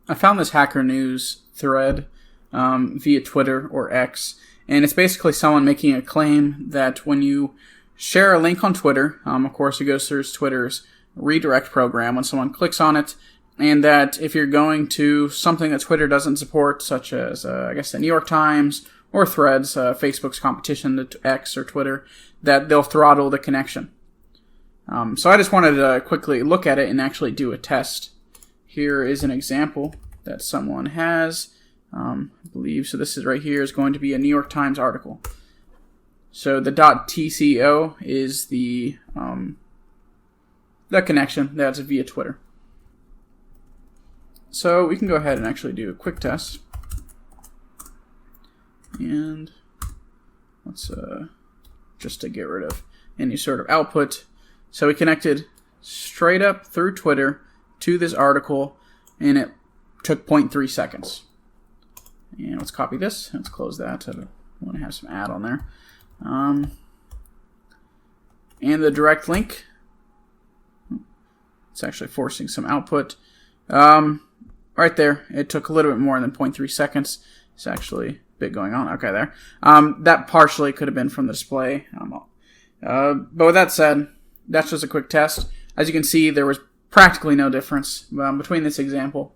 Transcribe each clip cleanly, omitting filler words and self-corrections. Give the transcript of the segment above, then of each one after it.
I found this Hacker News thread via Twitter or X, and it's basically someone making a claim that when you share a link on Twitter, of course it goes through Twitter's redirect program when someone clicks on it, and that if you're going to something that Twitter doesn't support, such as, I guess, the New York Times or Threads, Facebook's competition to X or Twitter, that they'll throttle the connection. So I just wanted to quickly look at it and actually do a test. Here is an example that someone has, I believe. So this is right here is going to be a New York Times article. So the .tco is the connection that's via Twitter. So we can go ahead and actually do a quick test. And let's just to get rid of any sort of output. So we connected straight up through Twitter to this article, and it took 0.3 seconds. And let's copy this. Let's close that. I want to have some ad on there. And the direct link. It's actually forcing some output. Right there, it took a little bit more than 0.3 seconds. It's actually a bit going on. Okay, there. That partially could have been from the display. But with that said, that's just a quick test. As you can see, there was practically no difference between this example.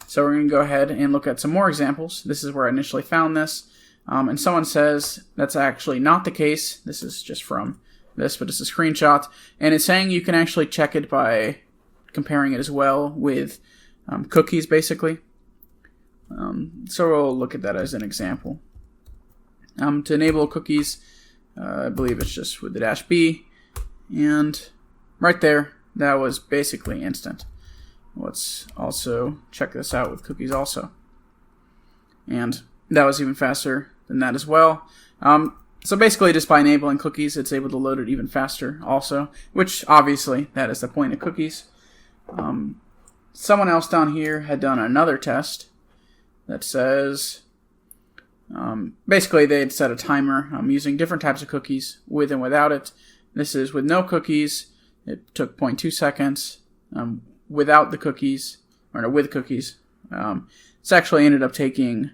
So we're going to go ahead and look at some more examples. This is where I initially found this. And someone says that's actually not the case. This is just from this, but it's a screenshot. And it's saying you can actually check it by comparing it as well with cookies, basically. So we'll look at that as an example. To enable cookies, I believe it's just with the -B. And right there, that was basically instant. Let's also check this out with cookies also. And that was even faster than that as well. So basically, just by enabling cookies, it's able to load it even faster also, which obviously, that is the point of cookies. Someone else down here had done another test that says, basically they had set a timer using different types of cookies with and without it. This is with no cookies. It took 0.2 seconds. Without the cookies, or no, with cookies, it's actually ended up taking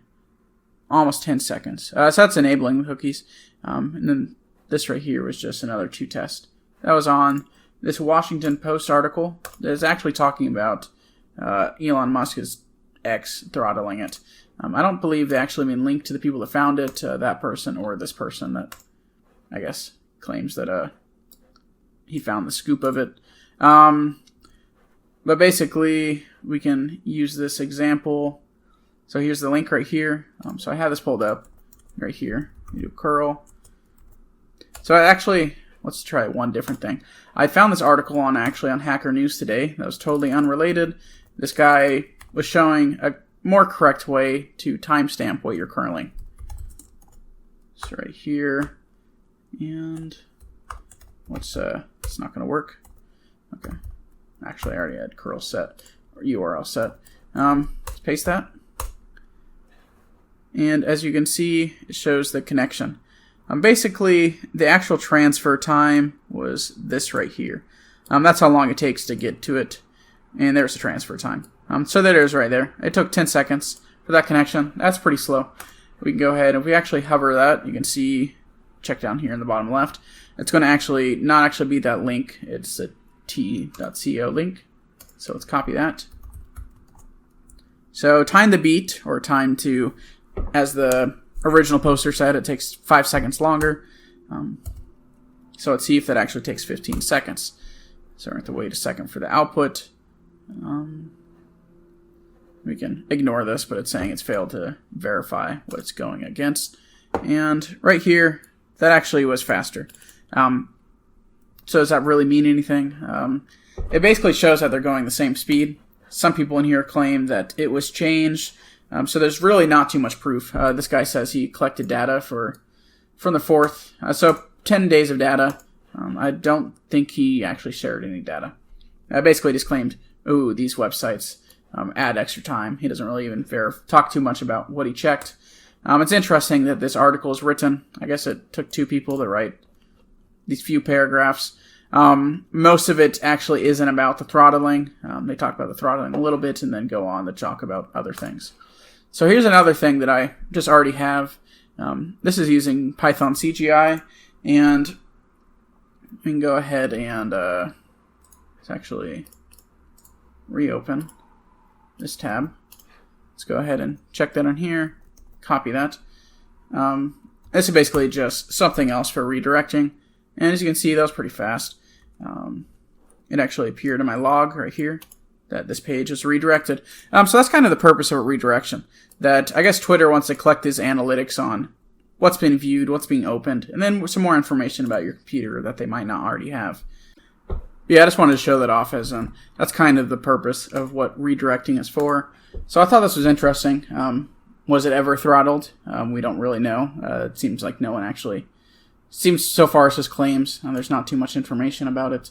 almost 10 seconds. So that's enabling the cookies. And then this right here was just another 2 test. That was on this Washington Post article that is actually talking about Elon Musk's X throttling it. I don't believe they actually mean linked to the people that found it, that person or this person that, I guess, claims that he found the scoop of it. But basically, we can use this example. So here's the link right here. So I have this pulled up right here. You do curl. So let's try one different thing. I found this article on Hacker News today that was totally unrelated. This guy was showing a more correct way to timestamp what you're curling. So right here, and it's not going to work. Okay. Actually, I already had curl set, or URL set. Let's paste that. And as you can see, it shows the connection. Basically, the actual transfer time was this right here. That's how long it takes to get to it. And there's the transfer time. So there it is right there. It took 10 seconds for that connection. That's pretty slow. We can go ahead, if we actually hover that, you can see, check down here in the bottom left, it's going to not actually be that link. It's a t.co link. So let's copy that. So time to beat, or time to, as the original poster said, it takes 5 seconds longer. So let's see if that actually takes 15 seconds. So we're going to have to wait a second for the output. We can ignore this, but it's saying it's failed to verify what it's going against. And right here, that actually was faster. So does that really mean anything? It basically shows that they're going the same speed. Some people in here claim that it was changed. So there's really not too much proof. This guy says he collected data from the 4th. So 10 days of data. I don't think he actually shared any data. Basically just claimed, ooh, these websites add extra time. He doesn't really even talk too much about what he checked. It's interesting that this article is written. I guess it took 2 people to write these few paragraphs. Most of it actually isn't about the throttling. They talk about the throttling a little bit and then go on to talk about other things. So here's another thing that I just already have. This is using Python CGI, and we can go ahead and let's actually reopen this tab. Let's go ahead and check that on here, copy that. This is basically just something else for redirecting, and as you can see, that was pretty fast. It actually appeared in my log right here that this page is redirected. So that's kind of the purpose of a redirection. That I guess Twitter wants to collect these analytics on what's been viewed, what's being opened, and then some more information about your computer that they might not already have. Yeah, I just wanted to show that off as that's kind of the purpose of what redirecting is for. So I thought this was interesting. Was it ever throttled? We don't really know. It seems like no one actually. Seems so far it's just claims. There's not too much information about it.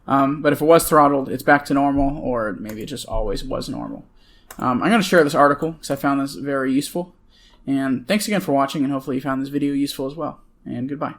But if it was throttled, it's back to normal, or maybe it just always was normal. I'm going to share this article because I found this very useful. And thanks again for watching, and hopefully you found this video useful as well. And goodbye.